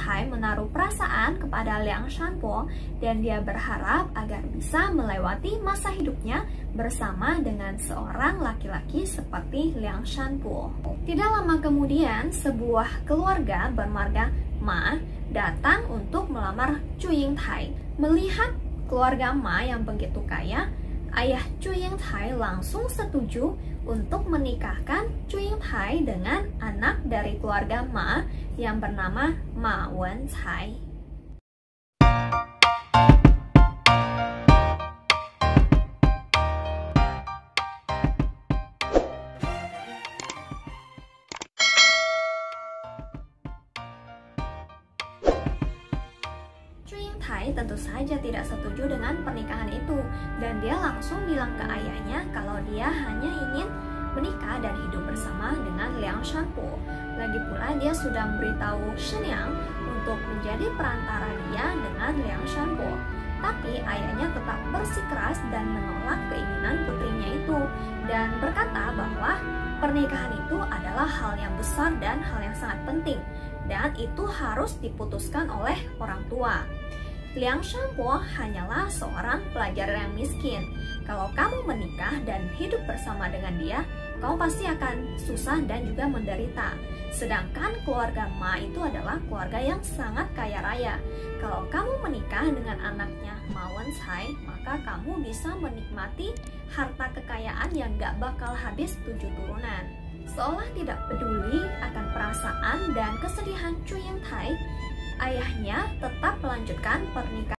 Tai menaruh perasaan kepada Liang Shanpo dan dia berharap agar bisa melewati masa hidupnya bersama dengan seorang laki-laki seperti Liang Shanpo. Tidak lama kemudian, sebuah keluarga bermarga Ma datang untuk melamar Chu Yingtai. Melihat keluarga Ma yang begitu kaya, ayah Chu Yingtai langsung setuju untuk menikahkan Chu Yingtai dengan anak dari keluarga Ma yang bernama Ma Wencai. Chu Yingtai tentu saja tidak setuju dengan pernikahan itu dan dia langsung bilang ke ayahnya kalau dia hanya ingin menikah dan hidup bersama dengan Liang Shanpo. Lagi pula dia sudah memberitahu Shenyang untuk menjadi perantara dia dengan Liang Shanpo. Tapi ayahnya tetap bersikeras dan menolak keinginan putrinya itu dan berkata bahwa pernikahan itu adalah hal yang besar dan hal yang sangat penting dan itu harus diputuskan oleh orang tua. Liang Shanpo hanyalah seorang pelajar yang miskin. Kalau kamu menikah dan hidup bersama dengan dia, kamu pasti akan susah dan juga menderita. Sedangkan keluarga Ma itu adalah keluarga yang sangat kaya raya. Kalau kamu menikah dengan anaknya Ma Wencai, maka kamu bisa menikmati harta kekayaan yang gak bakal habis 7 turunan. Seolah tidak peduli akan perasaan dan kesedihan Chu Yingtai, ayahnya tetap melanjutkan pernikahan.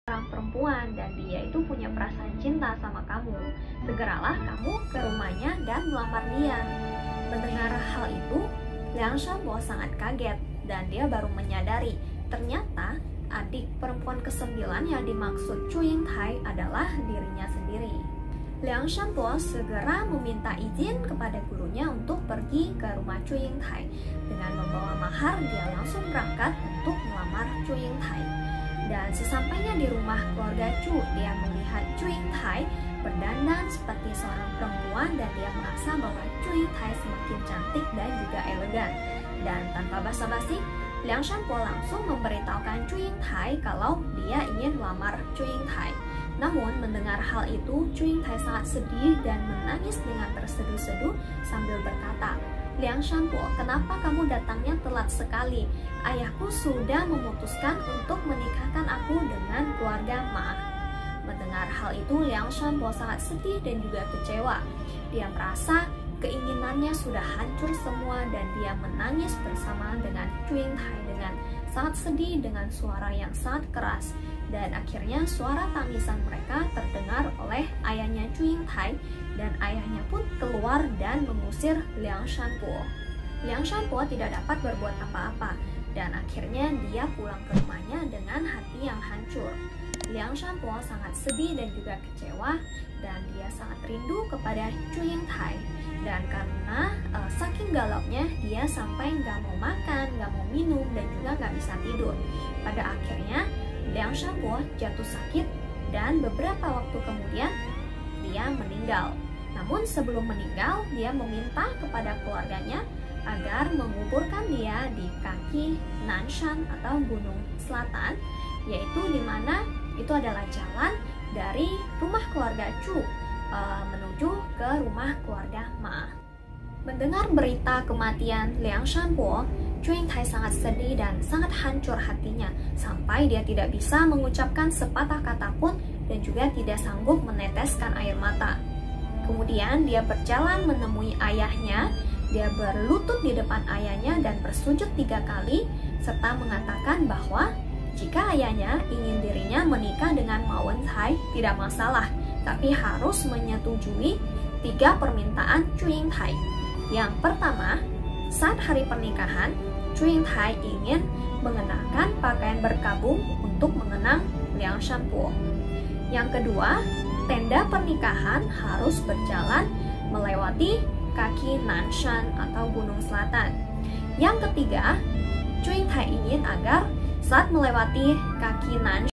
Orang perempuan dan dia itu punya perasaan cinta sama kamu. Segeralah kamu ke rumahnya dan melamar dia. Mendengar hal itu, Liang Shanpo sangat kaget dan dia baru menyadari ternyata adik perempuan ke-9 yang dimaksud Chu Yingtai adalah dirinya sendiri. Liang Shanpo segera meminta izin kepada gurunya untuk pergi ke rumah Chu Yingtai. Dengan membawa mahar, dia langsung berangkat untuk melamar Chu Yingtai. Dan sesampainya di rumah keluarga Chu, dia melihat Chu Yingtai berdandan seperti seorang perempuan dan dia merasa bahwa Chu Yingtai semakin cantik dan juga elegan. Dan tanpa basa-basi, Liang Shanpo langsung memberitahukan Chu Yingtai kalau dia ingin melamar Chu Yingtai. Namun mendengar hal itu, Chu Yingtai sangat sedih dan menangis dengan terseduh-seduh sambil berkata, Liang Shanpo, kenapa kamu datangnya telat sekali? Ayahku sudah memutuskan untuk menikahkan aku dengan keluarga Ma. Mendengar hal itu, Liang Shanpo sangat sedih dan juga kecewa. Dia merasa keinginannya sudah hancur semua dan dia menangis bersama dengan Chu Yingtai dengan sangat sedih dengan suara yang sangat keras. Dan akhirnya suara tangisan mereka terdengar oleh ayahnya Chu Yingtai dan ayahnya pun keluar dan mengusir Liang Shanpo. Liang Shanpo tidak dapat berbuat apa-apa dan akhirnya dia pulang ke rumahnya dengan hati yang hancur. Liang Shanpo sangat sedih dan juga kecewa dan dia sangat rindu kepada Chu Yingtai. Dan karena saking galaunya dia sampai nggak mau makan, nggak mau minum dan juga nggak bisa tidur. Pada akhirnya Liang Shanpo jatuh sakit dan beberapa waktu kemudian dia meninggal. Namun sebelum meninggal, dia meminta kepada keluarganya agar menguburkan dia di kaki Nanshan atau Gunung Selatan, yaitu di mana itu adalah jalan dari rumah keluarga Chu menuju ke rumah keluarga Ma. Mendengar berita kematian Liang Shanbo, Chu Yingtai sangat sedih dan sangat hancur hatinya sampai dia tidak bisa mengucapkan sepatah kata pun dan juga tidak sanggup meneteskan air mata. Kemudian dia berjalan menemui ayahnya, dia berlutut di depan ayahnya dan bersujud 3 kali serta mengatakan bahwa jika ayahnya ingin dirinya menikah dengan Ma Wentai tidak masalah, tapi harus menyetujui 3 permintaan Chu Yingtai. Yang pertama, saat hari pernikahan, Chu Yingtai ingin mengenakan pakaian berkabung untuk mengenang Liang Shanbo. Yang kedua, tenda pernikahan harus berjalan melewati kaki Nanshan atau Gunung Selatan. Yang ketiga, Chu Yingtai ingin agar saat melewati kaki Nanshan,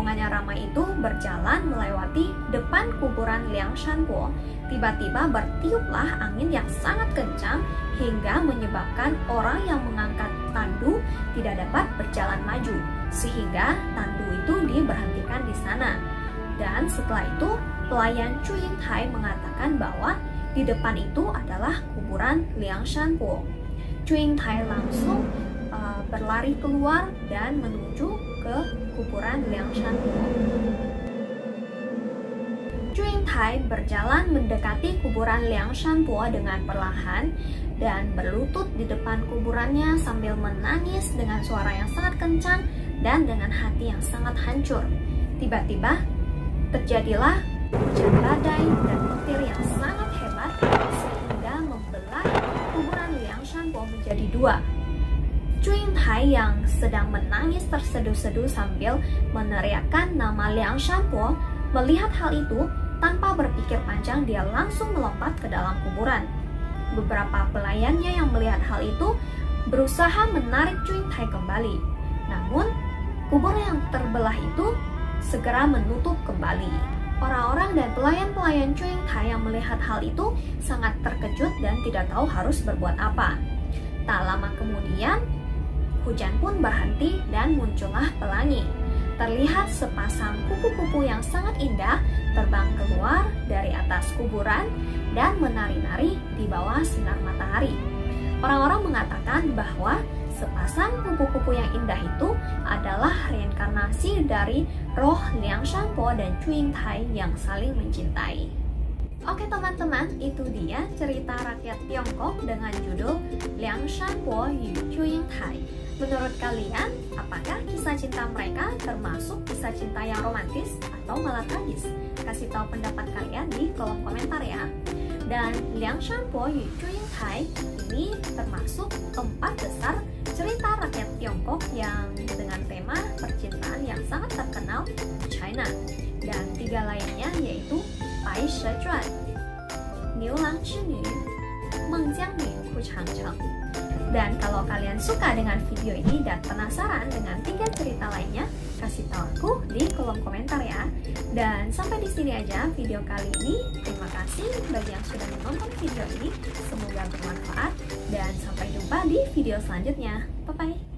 rombongannya Rama itu berjalan melewati depan kuburan Liang Shanbo. Tiba-tiba bertiuplah angin yang sangat kencang hingga menyebabkan orang yang mengangkat tandu tidak dapat berjalan maju, sehingga tandu itu diberhentikan di sana. Dan setelah itu, pelayan Chu Yingtai mengatakan bahwa di depan itu adalah kuburan Liang Shanbo. Chu Yingtai langsung berlari keluar dan menuju ke kuburan Liang Shanbo. Chu Yingtai berjalan mendekati kuburan Liang Shanbo dengan perlahan dan berlutut di depan kuburannya sambil menangis dengan suara yang sangat kencang dan dengan hati yang sangat hancur. Tiba-tiba terjadilah hujan badai dan petir yang sangat hebat sehingga membelah kuburan Liang Shanbo menjadi 2. Chu Yingtai yang sedang menangis terseduh-seduh sambil meneriakkan nama Liang Shanbo melihat hal itu, tanpa berpikir panjang dia langsung melompat ke dalam kuburan. Beberapa pelayannya yang melihat hal itu berusaha menarik Chu Yingtai kembali. Namun, kubur yang terbelah itu segera menutup kembali. Orang-orang dan pelayan-pelayan Chu Yingtai yang melihat hal itu sangat terkejut dan tidak tahu harus berbuat apa. Tak lama kemudian, hujan pun berhenti dan muncullah pelangi. Terlihat sepasang kupu-kupu yang sangat indah terbang keluar dari atas kuburan dan menari-nari di bawah sinar matahari. Orang-orang mengatakan bahwa sepasang kupu-kupu yang indah itu adalah reinkarnasi dari roh Liang Shanbo dan Chu Yingtai yang saling mencintai. Oke teman-teman, itu dia cerita rakyat Tiongkok dengan judul Liang Shanbo Yu Chu Yingtai. Menurut kalian, apakah kisah cinta mereka termasuk kisah cinta yang romantis atau malah tragis? Kasih tahu pendapat kalian di kolom komentar ya. Dan Liang Shanbo Yu Chu Yingtai ini termasuk 4 besar cerita rakyat Tiongkok yang dengan tema percintaan yang sangat terkenal di China. Dan 3 lainnya yaitu Bai She Zhuan, Niu Lang Chi Nü, Meng Jiang Nü Ku Chang Cheng. Dan kalau kalian suka dengan video ini dan penasaran dengan 3 cerita lainnya, kasih tahu aku di kolom komentar ya. Dan sampai di sini aja video kali ini. Terima kasih bagi yang sudah menonton video ini. Semoga bermanfaat dan sampai jumpa di video selanjutnya. Bye bye.